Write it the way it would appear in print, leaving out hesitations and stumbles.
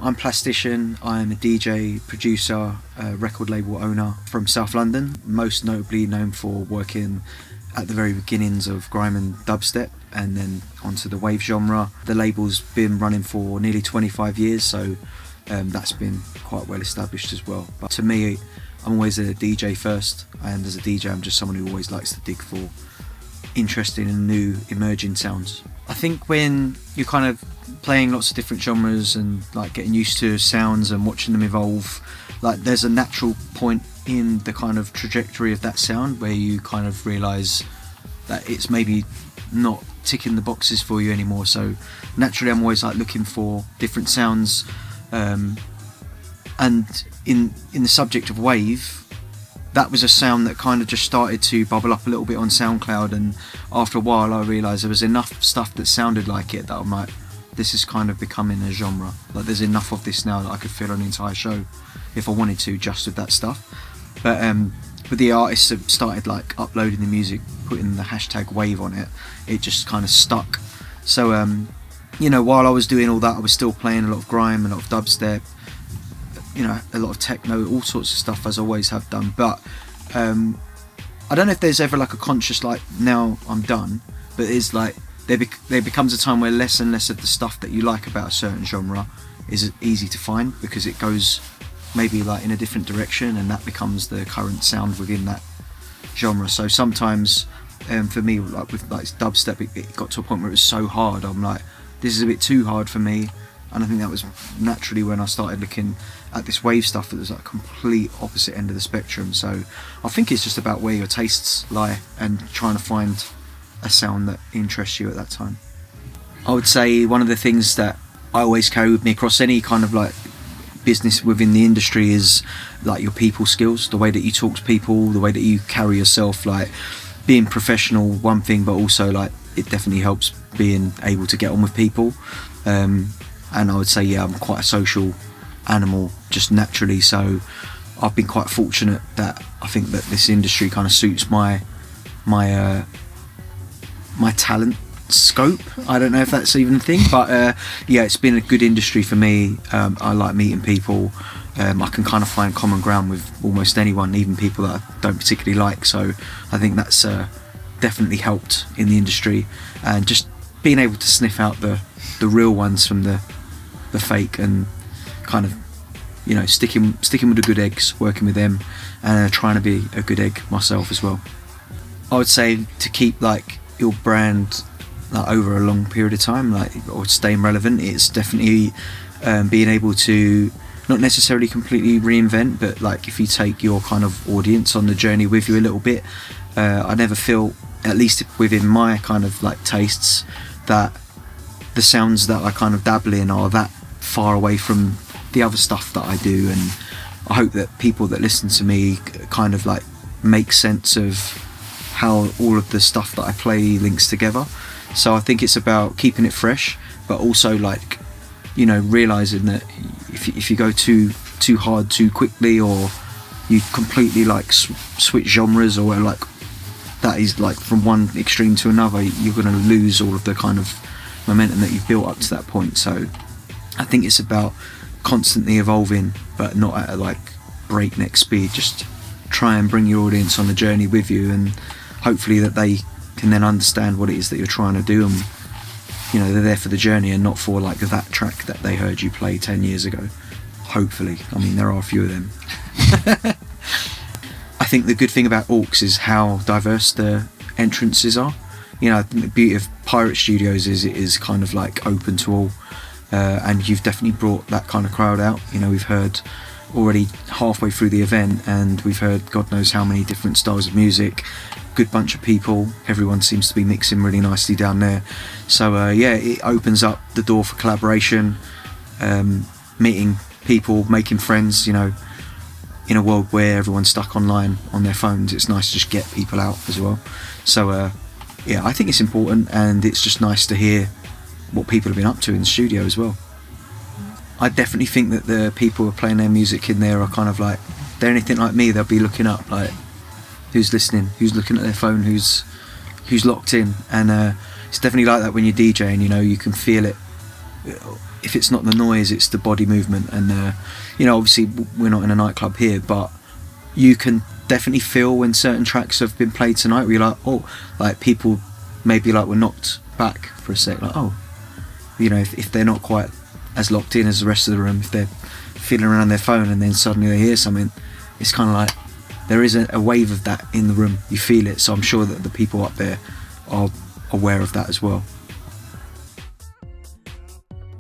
I'm Plastician. I'm a DJ, producer, record label owner from South London, most notably known for working at the very beginnings of Grime and Dubstep and then onto the wave genre. The label's been running for nearly 25 years, so that's been quite well established as well. But to me, I'm always a DJ first, and as a DJ I'm just someone who always likes to dig for interesting and new emerging sounds. I think when you're kind of playing lots of different genres and like getting used to sounds and watching them evolve, like there's a natural point in the kind of trajectory of that sound where you kind of realise that it's maybe not ticking the boxes for you anymore. So naturally I'm always like looking for different sounds, and in the subject of wave, that was a sound that kind of just started to bubble up a little bit on SoundCloud, and after a while I realised there was enough stuff that sounded like it that I'm like, this is kind of becoming a genre. Like there's enough of this now that I could fill an entire show if I wanted to, just with that stuff. But the artists have started like uploading the music, putting the hashtag wave on it, it just kind of stuck. So while I was doing all that, I was still playing a lot of grime, a lot of dubstep, a lot of techno, all sorts of stuff, as I always have done. But I don't know if there's ever like a conscious like, now I'm done, but it's like there becomes a time where less and less of the stuff that you like about a certain genre is easy to find, because it goes maybe like in a different direction, and that becomes the current sound within that genre. So sometimes for me, like with like dubstep, it got to a point where it was so hard, I'm like, this is a bit too hard for me. And I think that was naturally when I started looking at this wave stuff that was like complete opposite end of the spectrum. So I think it's just about where your tastes lie and trying to find a sound that interests you at that time. I would say one of the things that I always carry with me across any kind of like business within the industry is like your people skills, the way that you talk to people, the way that you carry yourself. Like being professional, one thing, but also like it definitely helps being able to get on with people. And I would say, I'm quite a social animal just naturally, so I've been quite fortunate that I think that this industry kind of suits my talent scope. I don't know if that's even a thing, but it's been a good industry for me. I like meeting people. I can kind of find common ground with almost anyone, even people that I don't particularly like. So I think that's definitely helped in the industry, and just being able to sniff out the real ones from the fake, and kind of sticking with the good eggs, working with them, and trying to be a good egg myself as well. I would say to keep like your brand like over a long period of time, like, or staying relevant, it's definitely being able to not necessarily completely reinvent, but like if you take your kind of audience on the journey with you a little bit. I never feel, at least within my kind of like tastes, that the sounds that I kind of dabble in are that far away from the other stuff that I do, and I hope that people that listen to me kind of like make sense of how all of the stuff that I play links together. So I think it's about keeping it fresh, but also like realizing that if you go too hard too quickly, or you completely like switch genres, or like that is like from one extreme to another, you're going to lose all of the kind of momentum that you've built up to that point. So I think it's about constantly evolving, but not at a like breakneck speed. Just try and bring your audience on the journey with you, and hopefully that they can then understand what it is that you're trying to do, and they're there for the journey and not for like that track that they heard you play 10 years ago. Hopefully. I mean, there are a few of them. I think the good thing about AUX is how diverse the entrances are. I think the beauty of Pirate Studios is it is kind of like open to all, and you've definitely brought that kind of crowd out. We've heard already halfway through the event, and we've heard God knows how many different styles of music, good bunch of people, everyone seems to be mixing really nicely down there. So it opens up the door for collaboration, meeting people, making friends. In a world where everyone's stuck online on their phones, it's nice to just get people out as well. So I think it's important, and it's just nice to hear what people have been up to in the studio as well. I definitely think that the people who are playing their music in there are kind of like, they're anything like me, they'll be looking up like who's listening, who's looking at their phone, who's locked in. And it's definitely like that when you're DJing, you can feel it if it's not the noise, it's the body movement. And you know, obviously we're not in a nightclub here, but you can definitely feel when certain tracks have been played tonight where you're like, oh, like people maybe like were knocked back for a sec, like, oh, you know, if they're not quite as locked in as the rest of the room, if they're feeling around their phone and then suddenly they hear something, it's kind of like there is a wave of that in the room. You feel it. So I'm sure that the people up there are aware of that as well.